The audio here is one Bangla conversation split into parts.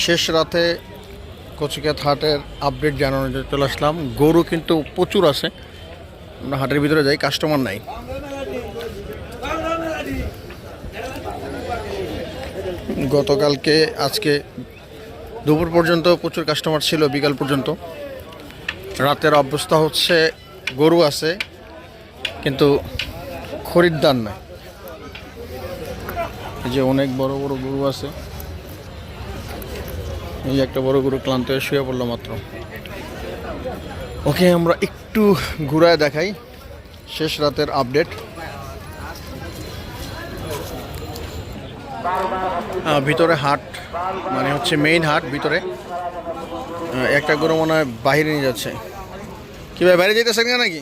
শেষ রাতে কচিকাত হাটের আপডেট জানানোর জন্য চলে আসলাম। গরু কিন্তু প্রচুর আছে। আমরা হাটের ভিতরে যাই, কাস্টমার নাই। গতকালকে আজকে দুপুর পর্যন্ত প্রচুর কাস্টমার ছিল, বিকাল পর্যন্ত। রাতের অবস্থা হচ্ছে গরু আছে কিন্তু খরিদ্দার নাই। এই যে অনেক বড় বড় গরু আছে। এই একটা বড় গরু ক্লান্ত হয়ে শুয়ে পড়লো মাত্র। ওকে, আমরা একটু ঘুরায় দেখাই শেষ রাতের আপডেট। ভিতরে হাট, মানে হচ্ছে মেইন হাট ভিতরে। একটা গরু মনে হয় বাহিরে নিয়ে যাচ্ছে। কি ভাই, বাইরে যেতেছেন না নাকি?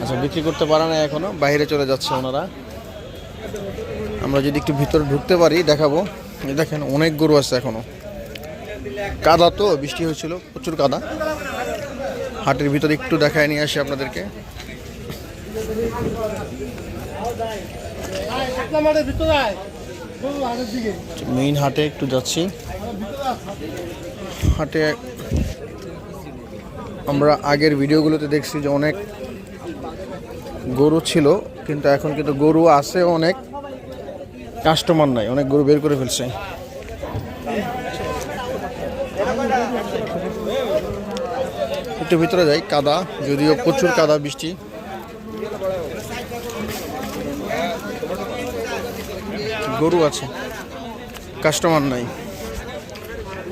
আচ্ছা, বিক্রি করতে পারে না এখনো, বাইরে চলে যাচ্ছে ওনারা। আমরা যদি একটু ভিতরে ঢুকতে পারি দেখাবো। দেখেন অনেক গরু আছে এখনো। কাদা তো, বৃষ্টি হয়েছিল, প্রচুর কাদা। হাটের ভিতরে একটু দেখায় নিয়ে আসি আপনাদেরকে। মেইন হাটে একটু যাচ্ছি। হাটে আমরা আগের ভিডিওগুলোতে দেখছি যে অনেক গরু ছিল, কিন্তু এখন কিন্তু গরু আছে অনেক, কাস্টমার নাই, অনেক গরু বের করে ফেলছে। একটু ভিতরে যাই, কাদা, যদিও প্রচুর কাদা, বৃষ্টি। গরু আছে, কাস্টমার নাই।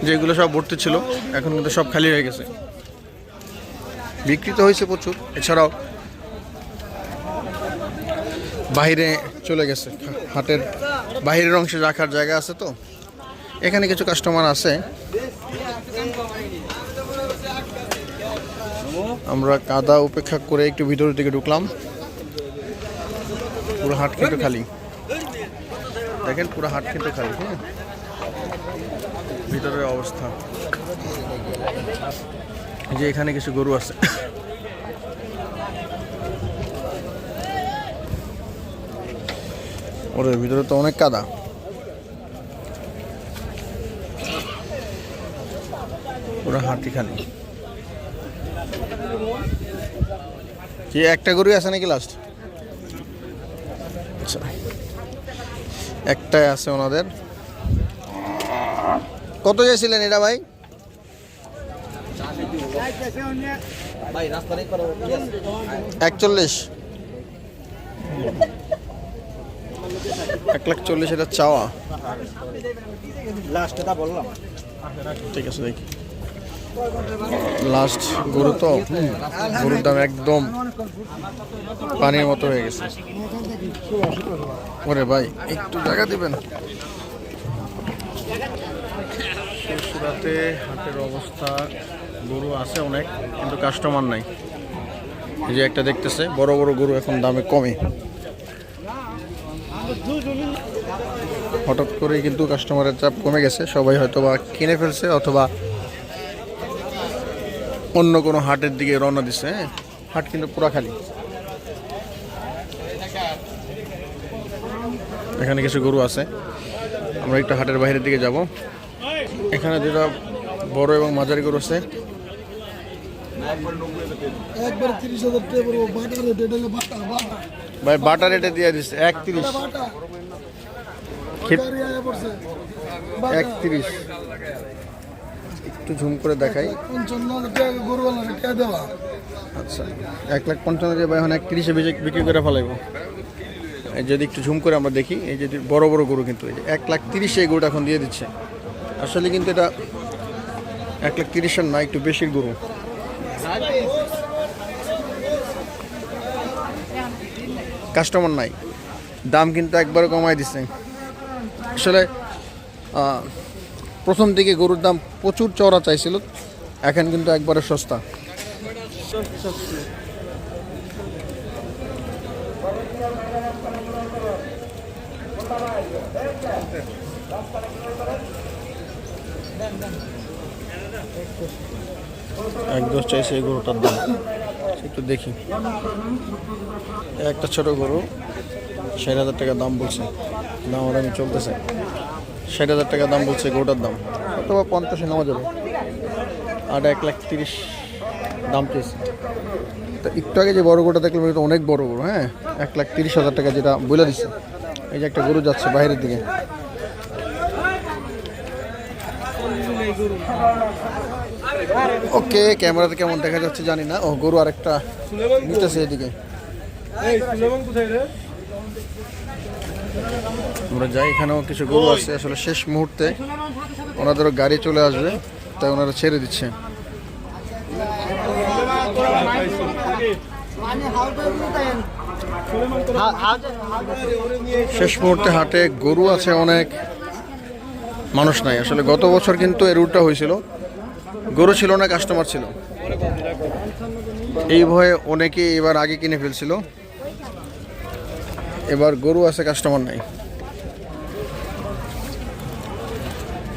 যেগুলো সব ভর্তি ছিল এখন কিন্তু সব খালি হয়ে গেছে। বিক্রি তো হয়েছে প্রচুর, এছাড়াও বাইরে চলে গেছে। হাটের বাইরের অংশে রাখার জায়গা আছে, তো এখানে কিছু কাস্টমার আছে। আমরা কাদা উপেক্ষা করে একটু ভিতরের দিকে ঢুকলাম। পুরো হাট কিন্তু খালি, দেখেন পুরো হাট কিন্তু খালি। হ্যাঁ, ভিতরের অবস্থা যে এখানে কিছু গরু আছে। ওর ভিতরে তো অনেক কাদা। পুরো হাতি খালি। কি একটা গরু আছে নাকি লাস্ট? আচ্ছা, একটাই আছে ওনাদের। কত চাইছিলেন এটা ভাই? 41। 1,40,000 এটা চাওয়া। ঠিক আছে, দেখি লাস্ট গরু তো, গরুর দাম একদম পানির মতো হয়ে গেছে। ওরে ভাই, একটু জায়গা দিবেন। রাতে হাটের অবস্থা, গরু আছে অনেক কিন্তু কাস্টমার নাই। এই যে একটা দেখতেছে, বড় বড় গরু এখন দামে কমে। হঠাৎ করে কিন্তু কাস্টমারের চাপ কমে গেছে। সবাই হয়তো বা কিনে ফেলছে অথবা অন্য কোনো হাটের দিকে রওনা দিচ্ছে। হ্যাঁ, হাট কিন্তু পুরা খালি। এখানে কিছু গরু আছে। আমরা একটু হাটের বাইরের দিকে যাব। এখানে যেটা বড় এবং মাঝারি গরু আছে। ভাই বাটা রেটে দিয়ে দিচ্ছে 31। 31 একটু ঝুম করে দেখাই। আচ্ছা, 1,55,000 ভাই এখন 31-এ বিক্রি করে ফেলাইব। যদি একটু ঝুম করে আমরা দেখি, এই যে বড় বড় গরু কিন্তু এই যে 1,30,000 এই গরুটা এখন দিয়ে দিচ্ছে। আসলে কিন্তু এটা 1,30,000 না, একটু বেশির গরু। কাস্টমার নাই, দাম কিন্তু একবারে কমাই দিচ্ছে। আসলে প্রথম দিকে গরুর দাম প্রচুর চড়া চাইছিল, এখন কিন্তু একবারে সস্তা। একদম চাইছে এই গরুটার দাম। একটু দেখি, একটা ছোট গরু 60,000 টাকা দাম বলছে, দাম আর আমি চলতেছে 60,000 টাকা দাম বলছে গরুটার দাম, অথবা 50-এ নেওয়া যাবে। আর 1,30,000 দাম চেয়েছে। তো একটু আগে যে বড় গরুটা দেখলাম এটা অনেক বড় গরু, হ্যাঁ 1,30,000 টাকা যেটা বলে দিচ্ছে। এই যে একটা গরু যাচ্ছে বাইরের দিকে। ওকে, ক্যামেরাতে কেমন দেখা যাচ্ছে জানি না। ও গরু আরেকটা নিতেছে এদিকে। আমরা যাই, এখানেও কিছু গরু আছে। আসলে শেষ মুহূর্তে ওনাদেরও গাড়ি চলে আসবে, তাই ওনারা ছেড়ে দিচ্ছে। শেষ মুহূর্তে হাটে গরু আছে অনেক, মানুষ নাই। আসলে গত বছর কিন্তু এর উল্টা হয়েছিল, গরু ছিল না, কাস্টমার ছিল। এই ভয়ে অনেকে এবার আগে কিনে ফেলছিল। এবার গরু আছে, কাস্টমার নাই।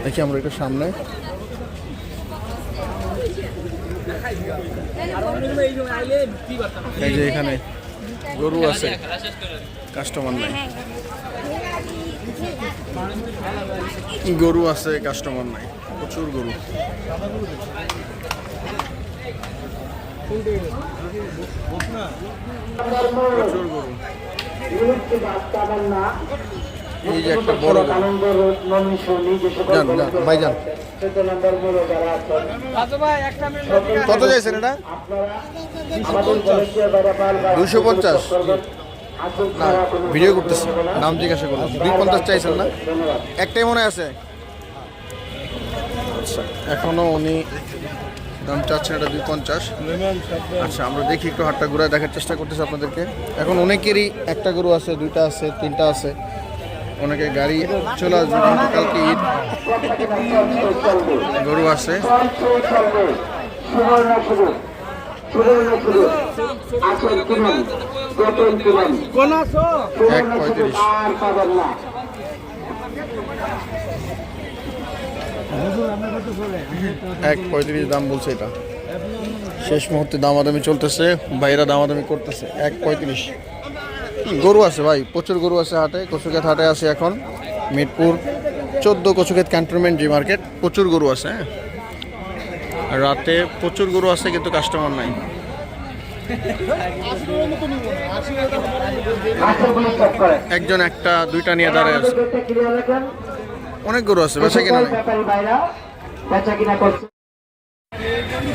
দেখি আমরা একটু সামনে, এই যে এখানে গরু আছে, কাস্টমার নাই। গরু আছে, কাস্টমার নাই, প্রচুর গরু। প্রচুর গরু। এই যে একটা বড় যান যান ভাই যান। কত চাইছেন এটা? 250। না, ভিডিও করতেছি, নাম জিজ্ঞাসা করলাম। 250 চাইছেন না? একটাই মনে আছে। আচ্ছা, এখনো উনি দাম চাচ্ছেন এটা 250। আচ্ছা, আমরা দেখি একটু হাটটা ঘুরে দেখার চেষ্টা করতেছি আপনাদেরকে। এখন অনেকেরই একটা গরু আছে, দুইটা আছে, তিনটা আছে। অনেকে গাড়ি চলে আসবে, কিন্তু কালকে ঈদ। গরু আছে। 1.35 দাম বলছে এটা। শেষ মুহূর্তে দামাদামি চলতেছে, ভাইরা দামাদামি করতেছে। 1.35 গরু আছে ভাই, প্রচুর গরু আছে হাটে। কচুক্ষেত হাটে আছে এখন, মিরপুর 14 কচুক্ষেত ক্যান্টনমেন্ট জি মার্কেট। প্রচুর গরু আছে, হ্যাঁ রাতে প্রচুর গরু আছে, কিন্তু কাস্টমার নাই। একজন একটা দুইটা নিয়ে দাঁড়ায় আছে। অনেক গরু আছে, বেচা কিনা নেই।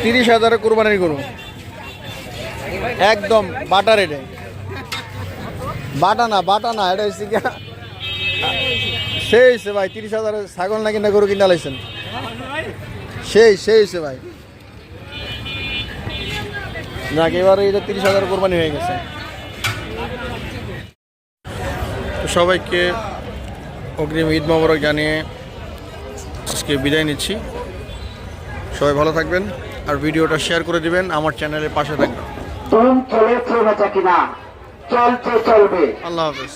30,000 কোরবানির গরু, একদম বাটা রেটে। বাটা না, এটা হচ্ছে সেই হচ্ছে ভাই। 30,000 ছাগল না কিনা গরু কিনা লাইছেন, সেই হচ্ছে ভাই। যাক, এবারে এটা 30,000 কোরবানি হয়ে গেছে। তো সবাইকে অগ্রিম ঈদ মোবারক জানিয়ে আজকে বিদায় নিচ্ছি। সবাই ভালো থাকবেন, আর ভিডিওটা শেয়ার করে দিবেন, আমার চ্যানেলের পাশে থাকবেন। চলছে বেচা কিনা, চলবে। আল্লাহ হাফেজ।